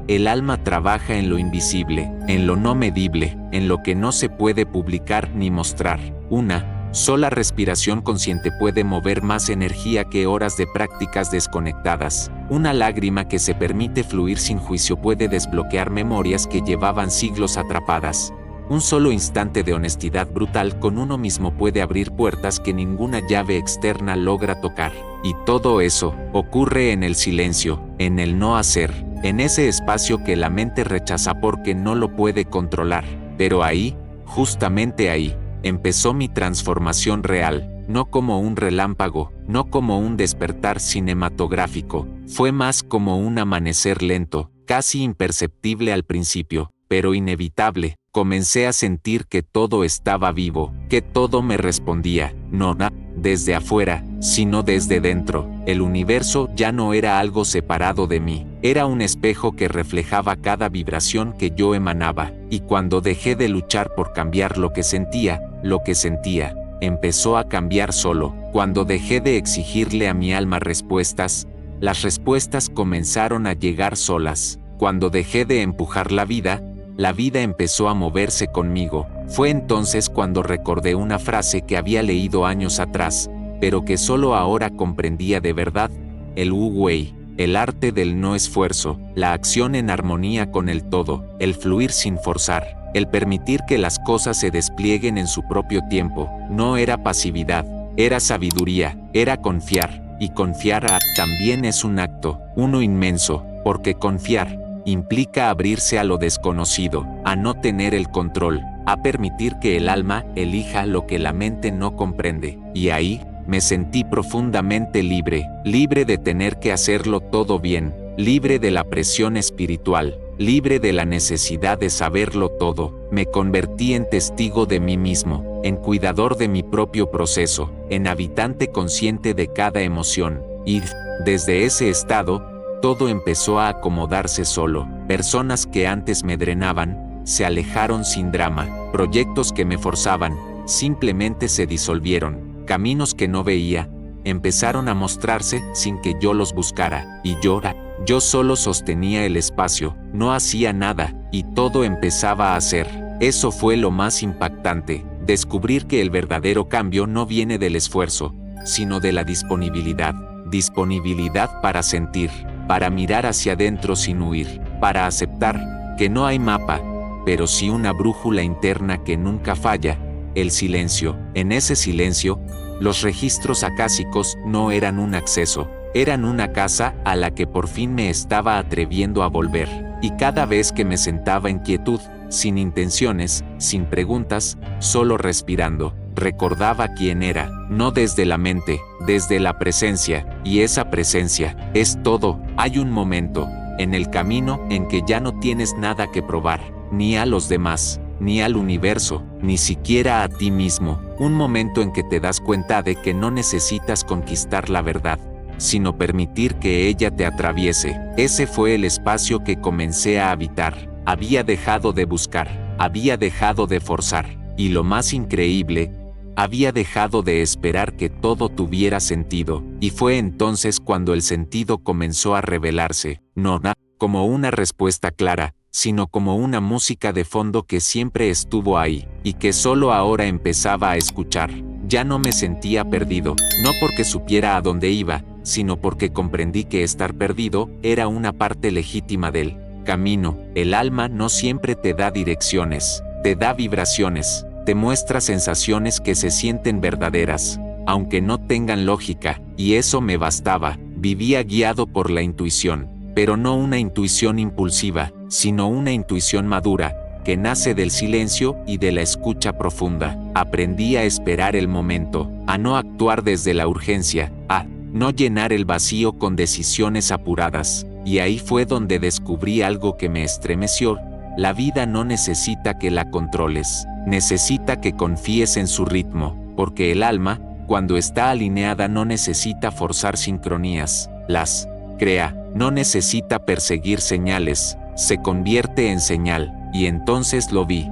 el alma trabaja en lo invisible, en lo no medible, en lo que no se puede publicar ni mostrar. Una sola respiración consciente puede mover más energía que horas de prácticas desconectadas. Una lágrima que se permite fluir sin juicio puede desbloquear memorias que llevaban siglos atrapadas. Un solo instante de honestidad brutal con uno mismo puede abrir puertas que ninguna llave externa logra tocar. Y todo eso ocurre en el silencio, en el no hacer, en ese espacio que la mente rechaza porque no lo puede controlar. Pero ahí, justamente ahí, empezó mi transformación real, no como un relámpago, no como un despertar cinematográfico, fue más como un amanecer lento, casi imperceptible al principio, pero inevitable. Comencé a sentir que todo estaba vivo, que todo me respondía, no desde afuera, sino desde dentro. El universo ya no era algo separado de mí, era un espejo que reflejaba cada vibración que yo emanaba, y cuando dejé de luchar por cambiar lo que sentía, empezó a cambiar solo. Cuando dejé de exigirle a mi alma respuestas, las respuestas comenzaron a llegar solas. Cuando dejé de empujar la vida empezó a moverse conmigo. Fue entonces cuando recordé una frase que había leído años atrás, pero que solo ahora comprendía de verdad: el Wu Wei, el arte del no esfuerzo, la acción en armonía con el todo, el fluir sin forzar, el permitir que las cosas se desplieguen en su propio tiempo. No era pasividad, era sabiduría, era confiar, y confiar también es un acto, uno inmenso, porque confiar implica abrirse a lo desconocido, a no tener el control, a permitir que el alma elija lo que la mente no comprende. Y ahí, me sentí profundamente libre, libre de tener que hacerlo todo bien, libre de la presión espiritual, libre de la necesidad de saberlo todo. Me convertí en testigo de mí mismo, en cuidador de mi propio proceso, en habitante consciente de cada emoción. Y, desde ese estado, todo empezó a acomodarse solo. Personas que antes me drenaban, se alejaron sin drama. Proyectos que me forzaban, simplemente se disolvieron. Caminos que no veía, empezaron a mostrarse sin que yo los buscara. Y yo solo sostenía el espacio, no hacía nada, y todo empezaba a hacer. Eso fue lo más impactante, descubrir que el verdadero cambio no viene del esfuerzo, sino de la disponibilidad. Disponibilidad para sentir, para mirar hacia adentro sin huir, para aceptar que no hay mapa, pero sí una brújula interna que nunca falla: el silencio. En ese silencio, los registros acásicos no eran un acceso, eran una casa a la que por fin me estaba atreviendo a volver. Y cada vez que me sentaba en quietud, sin intenciones, sin preguntas, solo respirando, recordaba quién era, no desde la mente, desde la presencia, y esa presencia es todo. Hay un momento en el camino en que ya no tienes nada que probar, ni a los demás, ni al universo, ni siquiera a ti mismo. Un momento en que te das cuenta de que no necesitas conquistar la verdad, sino permitir que ella te atraviese. Ese fue el espacio que comencé a habitar. Había dejado de buscar, había dejado de forzar, y lo más increíble, había dejado de esperar que todo tuviera sentido. Y fue entonces cuando el sentido comenzó a revelarse, no como una respuesta clara, sino como una música de fondo que siempre estuvo ahí, y que solo ahora empezaba a escuchar. Ya no me sentía perdido, no porque supiera a dónde iba, sino porque comprendí que estar perdido era una parte legítima del camino. El alma no siempre te da direcciones, te da vibraciones, te muestra sensaciones que se sienten verdaderas, aunque no tengan lógica, y eso me bastaba. Vivía guiado por la intuición, pero no una intuición impulsiva, sino una intuición madura, que nace del silencio y de la escucha profunda. Aprendí a esperar el momento, a no actuar desde la urgencia, a no llenar el vacío con decisiones apuradas. Y ahí fue donde descubrí algo que me estremeció: la vida no necesita que la controles, necesita que confíes en su ritmo, porque el alma, cuando está alineada, no necesita forzar sincronías, las crea, no necesita perseguir señales, se convierte en señal. Y entonces lo vi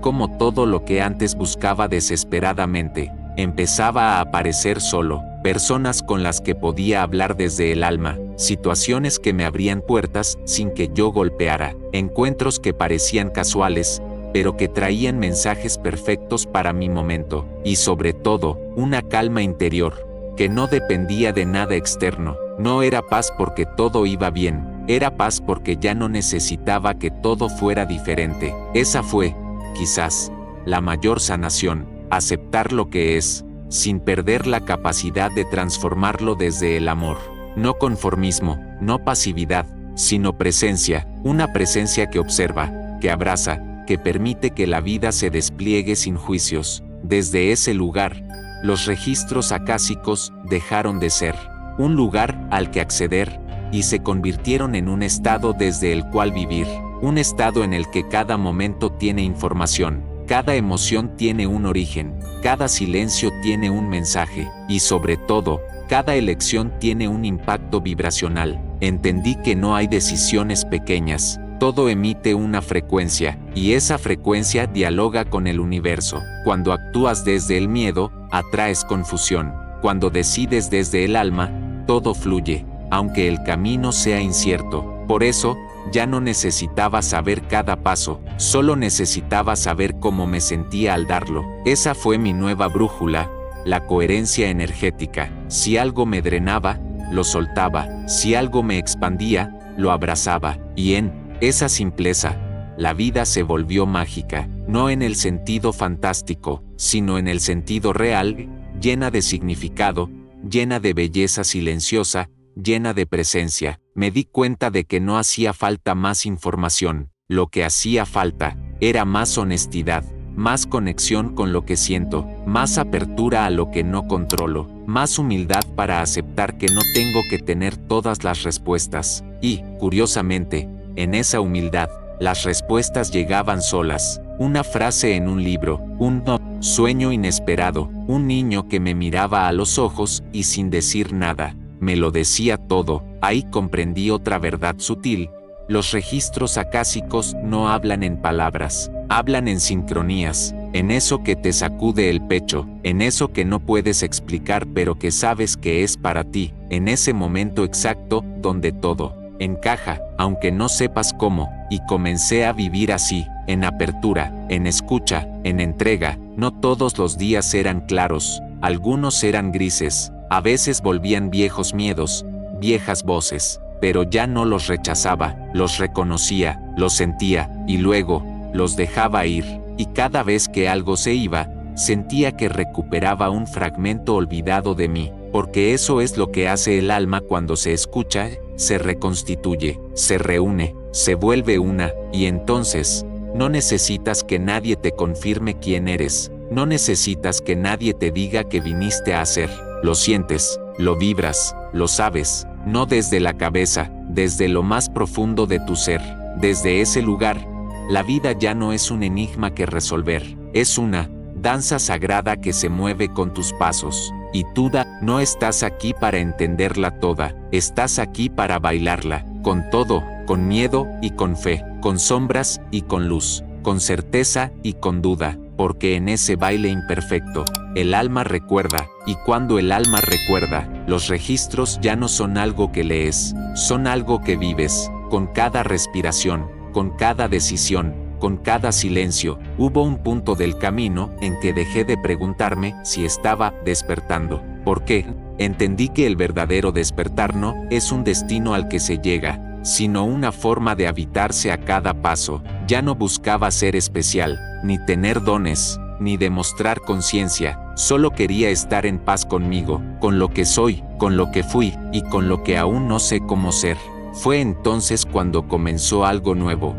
como todo lo que antes buscaba desesperadamente, empezaba a aparecer solo. Personas con las que podía hablar desde el alma, situaciones que me abrían puertas sin que yo golpeara, encuentros que parecían casuales, pero que traían mensajes perfectos para mi momento, y sobre todo, una calma interior, que no dependía de nada externo. No era paz porque todo iba bien, era paz porque ya no necesitaba que todo fuera diferente. Esa fue, quizás, la mayor sanación, aceptar lo que es, sin perder la capacidad de transformarlo desde el amor. No conformismo, no pasividad, sino presencia, una presencia que observa, que abraza, que permite que la vida se despliegue sin juicios. Desde ese lugar, los registros acásicos dejaron de ser un lugar al que acceder y se convirtieron en un estado desde el cual vivir, un estado en el que cada momento tiene información, cada emoción tiene un origen, cada silencio tiene un mensaje y sobre todo, cada elección tiene un impacto vibracional. Entendí que no hay decisiones pequeñas, todo emite una frecuencia, y esa frecuencia dialoga con el universo. Cuando actúas desde el miedo, atraes confusión. Cuando decides desde el alma, todo fluye, aunque el camino sea incierto. Por eso, ya no necesitaba saber cada paso, solo necesitaba saber cómo me sentía al darlo. Esa fue mi nueva brújula, la coherencia energética. Si algo me drenaba, lo soltaba. Si algo me expandía, lo abrazaba. Y en esa simpleza, la vida se volvió mágica, no en el sentido fantástico, sino en el sentido real, llena de significado, llena de belleza silenciosa, llena de presencia. Me di cuenta de que no hacía falta más información, lo que hacía falta era más honestidad, más conexión con lo que siento, más apertura a lo que no controlo, más humildad para aceptar que no tengo que tener todas las respuestas. Y, curiosamente, en esa humildad, las respuestas llegaban solas. Una frase en un libro, un sueño inesperado, un niño que me miraba a los ojos y sin decir nada, me lo decía todo. Ahí comprendí otra verdad sutil. Los registros acásicos no hablan en palabras, hablan en sincronías, en eso que te sacude el pecho, en eso que no puedes explicar pero que sabes que es para ti, en ese momento exacto donde todo encaja, aunque no sepas cómo, y comencé a vivir así, en apertura, en escucha, en entrega. No todos los días eran claros, algunos eran grises, a veces volvían viejos miedos, viejas voces, pero ya no los rechazaba, los reconocía, los sentía, y luego, los dejaba ir, y cada vez que algo se iba, sentía que recuperaba un fragmento olvidado de mí, porque eso es lo que hace el alma cuando se escucha, se reconstituye, se reúne, se vuelve una, y entonces, no necesitas que nadie te confirme quién eres, no necesitas que nadie te diga que viniste a hacer, lo sientes, lo vibras, lo sabes, no desde la cabeza, desde lo más profundo de tu ser. Desde ese lugar, la vida ya no es un enigma que resolver, es una danza sagrada que se mueve con tus pasos. Y tú no estás aquí para entenderla toda, estás aquí para bailarla, con todo, con miedo y con fe, con sombras y con luz, con certeza y con duda, porque en ese baile imperfecto, el alma recuerda, y cuando el alma recuerda, los registros ya no son algo que lees, son algo que vives, con cada respiración, con cada decisión, con cada silencio. Hubo un punto del camino en que dejé de preguntarme si estaba despertando. ¿Por qué? Entendí que el verdadero despertar no es un destino al que se llega, sino una forma de habitarse a cada paso. Ya no buscaba ser especial, ni tener dones, ni demostrar conciencia. Solo quería estar en paz conmigo, con lo que soy, con lo que fui, y con lo que aún no sé cómo ser. Fue entonces cuando comenzó algo nuevo,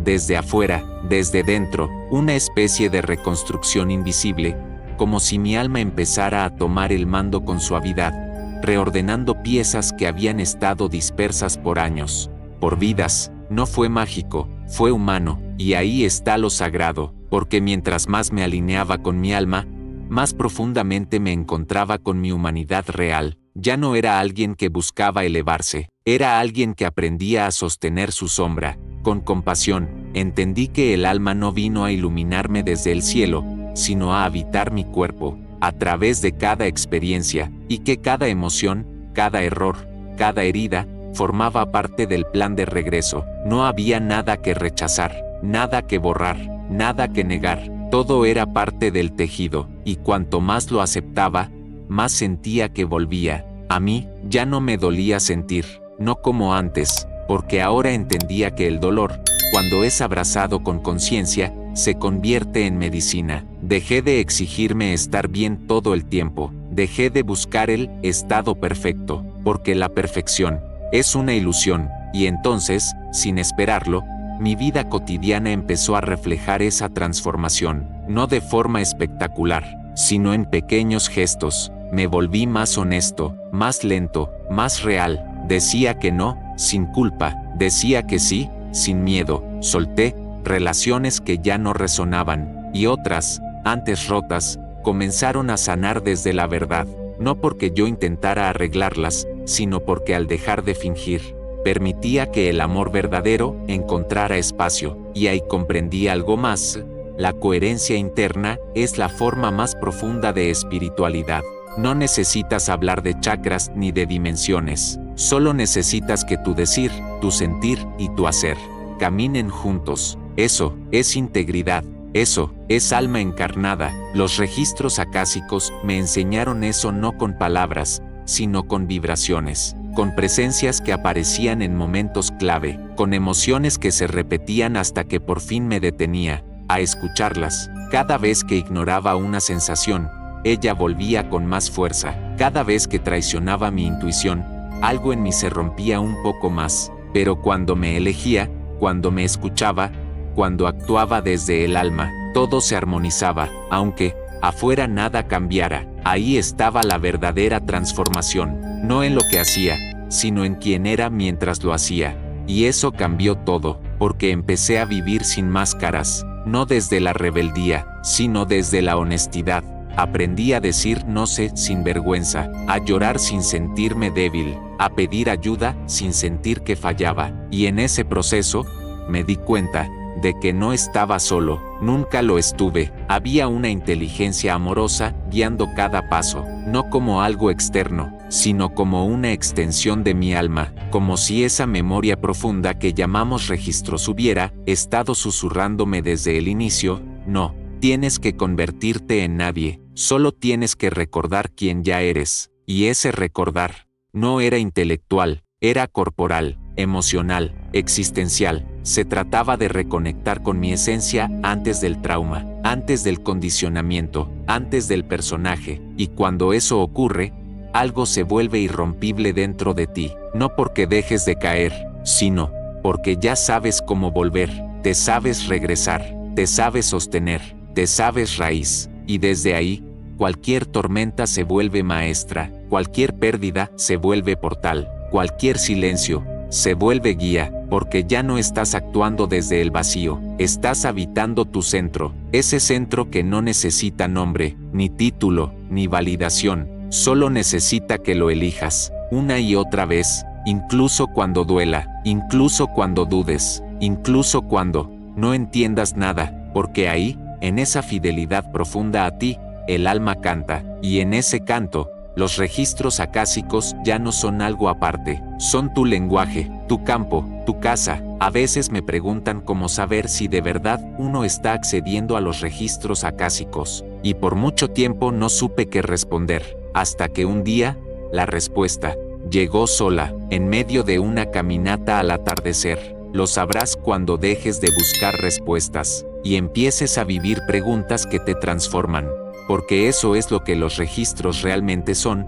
desde afuera, desde dentro, una especie de reconstrucción invisible, como si mi alma empezara a tomar el mando con suavidad, reordenando piezas que habían estado dispersas por años, por vidas. No fue mágico, fue humano, y ahí está lo sagrado, porque mientras más me alineaba con mi alma, más profundamente me encontraba con mi humanidad real. Ya no era alguien que buscaba elevarse, era alguien que aprendía a sostener su sombra. Con compasión, entendí que el alma no vino a iluminarme desde el cielo, sino a habitar mi cuerpo, a través de cada experiencia, y que cada emoción, cada error, cada herida, formaba parte del plan de regreso. No había nada que rechazar, nada que borrar, nada que negar. Todo era parte del tejido, y cuanto más lo aceptaba, más sentía que volvía. A mí, ya no me dolía sentir, no como antes, porque ahora entendía que el dolor, cuando es abrazado con conciencia, se convierte en medicina. Dejé de exigirme estar bien todo el tiempo, dejé de buscar el estado perfecto, porque la perfección es una ilusión, y entonces, sin esperarlo, mi vida cotidiana empezó a reflejar esa transformación, no de forma espectacular, sino en pequeños gestos. Me volví más honesto, más lento, más real. Decía que no, sin culpa. Decía que sí, sin miedo. Solté relaciones que ya no resonaban, y otras, antes rotas, comenzaron a sanar desde la verdad. No porque yo intentara arreglarlas, sino porque al dejar de fingir, permitía que el amor verdadero encontrara espacio, y ahí comprendí algo más. La coherencia interna es la forma más profunda de espiritualidad. No necesitas hablar de chakras ni de dimensiones, solo necesitas que tu decir, tu sentir y tu hacer caminen juntos. Eso es integridad, eso es alma encarnada. Los registros acásicos me enseñaron eso no con palabras, sino con vibraciones, con presencias que aparecían en momentos clave, con emociones que se repetían hasta que por fin me detenía a escucharlas. Cada vez que ignoraba una sensación, ella volvía con más fuerza. Cada vez que traicionaba mi intuición, algo en mí se rompía un poco más. Pero cuando me elegía, cuando me escuchaba, cuando actuaba desde el alma, todo se armonizaba, aunque afuera nada cambiara. Ahí estaba la verdadera transformación, no en lo que hacía, sino en quién era mientras lo hacía. Y eso cambió todo, porque empecé a vivir sin máscaras, no desde la rebeldía, sino desde la honestidad. Aprendí a decir no sé sin vergüenza, a llorar sin sentirme débil, a pedir ayuda sin sentir que fallaba. Y en ese proceso, me di cuenta de que no estaba solo, nunca lo estuve. Había una inteligencia amorosa guiando cada paso, no como algo externo, sino como una extensión de mi alma, como si esa memoria profunda que llamamos registros hubiera estado susurrándome desde el inicio. No tienes que convertirte en nadie, solo tienes que recordar quién ya eres. Y ese recordar no era intelectual, era corporal, emocional, existencial. Se trataba de reconectar con mi esencia antes del trauma, antes del condicionamiento, antes del personaje. Y cuando eso ocurre, algo se vuelve irrompible dentro de ti, no porque dejes de caer, sino porque ya sabes cómo volver, te sabes regresar, te sabes sostener, te sabes raíz, y desde ahí, cualquier tormenta se vuelve maestra, cualquier pérdida se vuelve portal, cualquier silencio se vuelve guía, porque ya no estás actuando desde el vacío, estás habitando tu centro, ese centro que no necesita nombre, ni título, ni validación, solo necesita que lo elijas, una y otra vez, incluso cuando duela, incluso cuando dudes, incluso cuando no entiendas nada, porque ahí, en esa fidelidad profunda a ti, el alma canta, y en ese canto, los registros acásicos ya no son algo aparte, son tu lenguaje, tu campo, tu casa. A veces me preguntan cómo saber si de verdad uno está accediendo a los registros acásicos, y por mucho tiempo no supe qué responder, hasta que un día, la respuesta llegó sola, en medio de una caminata al atardecer. Lo sabrás cuando dejes de buscar respuestas, y empieces a vivir preguntas que te transforman. Porque eso es lo que los registros realmente son,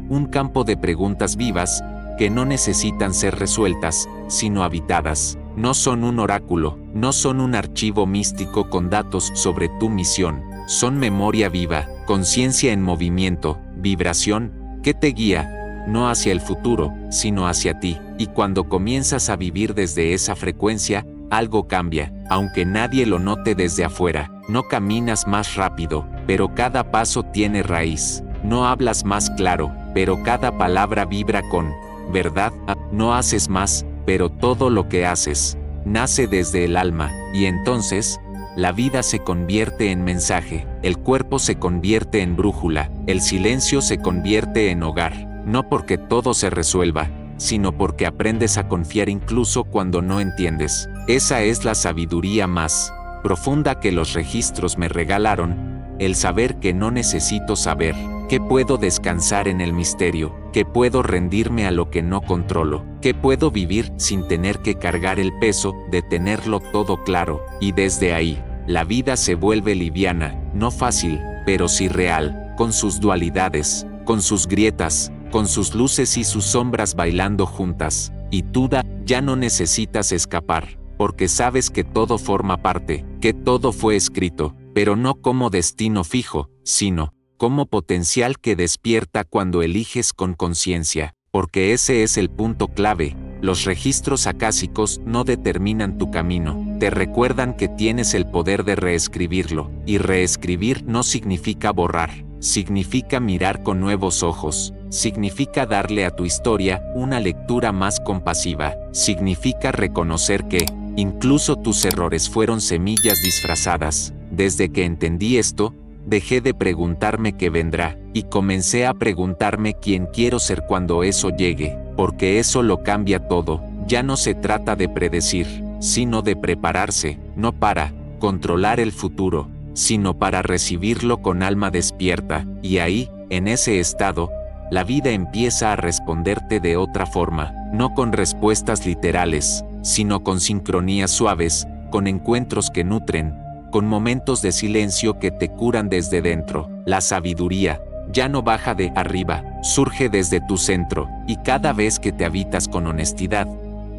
un campo de preguntas vivas, que no necesitan ser resueltas, sino habitadas. No son un oráculo, no son un archivo místico con datos sobre tu misión, son memoria viva, conciencia en movimiento, vibración, que te guía, no hacia el futuro, sino hacia ti. Y cuando comienzas a vivir desde esa frecuencia, algo cambia, aunque nadie lo note desde afuera. No caminas más rápido, pero cada paso tiene raíz. No hablas más claro, pero cada palabra vibra con verdad. No haces más, pero todo lo que haces nace desde el alma, y entonces, la vida se convierte en mensaje, el cuerpo se convierte en brújula, el silencio se convierte en hogar. No porque todo se resuelva, sino porque aprendes a confiar incluso cuando no entiendes. Esa es la sabiduría más profunda que los registros me regalaron, el saber que no necesito saber, que puedo descansar en el misterio, que puedo rendirme a lo que no controlo, que puedo vivir sin tener que cargar el peso de tenerlo todo claro, y desde ahí, la vida se vuelve liviana, no fácil, pero sí real, con sus dualidades, con sus grietas, con sus luces y sus sombras bailando juntas, y tú ya no necesitas escapar, porque sabes que todo forma parte, que todo fue escrito, pero no como destino fijo, sino como potencial que despierta cuando eliges con conciencia, porque ese es el punto clave. Los registros acásicos no determinan tu camino, te recuerdan que tienes el poder de reescribirlo, y reescribir no significa borrar, significa mirar con nuevos ojos, significa darle a tu historia una lectura más compasiva, significa reconocer que, incluso tus errores fueron semillas disfrazadas. Desde que entendí esto, dejé de preguntarme qué vendrá, y comencé a preguntarme quién quiero ser cuando eso llegue, porque eso lo cambia todo. Ya no se trata de predecir, sino de prepararse, no para controlar el futuro, sino para recibirlo con alma despierta, y ahí, en ese estado, la vida empieza a responderte de otra forma, no con respuestas literales, sino con sincronías suaves, con encuentros que nutren, con momentos de silencio que te curan desde dentro. La sabiduría ya no baja de arriba, surge desde tu centro, y cada vez que te habitas con honestidad,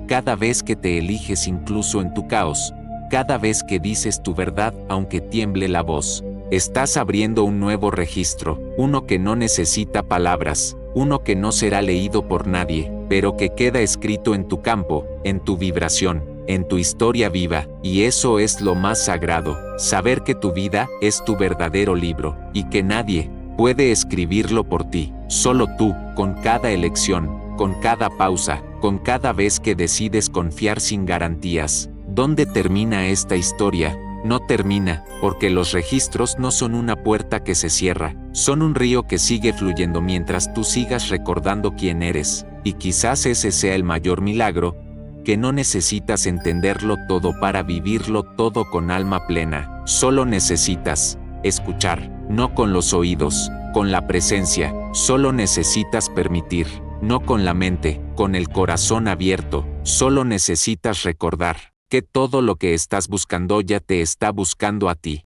cada vez que te eliges incluso en tu caos, cada vez que dices tu verdad aunque tiemble la voz, estás abriendo un nuevo registro, uno que no necesita palabras, uno que no será leído por nadie, pero que queda escrito en tu campo, en tu vibración, en tu historia viva, y eso es lo más sagrado, saber que tu vida es tu verdadero libro, y que nadie puede escribirlo por ti, solo tú, con cada elección, con cada pausa, con cada vez que decides confiar sin garantías. ¿Dónde termina esta historia? No termina, porque los registros no son una puerta que se cierra, son un río que sigue fluyendo mientras tú sigas recordando quién eres, y quizás ese sea el mayor milagro, que no necesitas entenderlo todo para vivirlo todo con alma plena, solo necesitas escuchar, no con los oídos, con la presencia, solo necesitas permitir, no con la mente, con el corazón abierto, solo necesitas recordar que todo lo que estás buscando ya te está buscando a ti.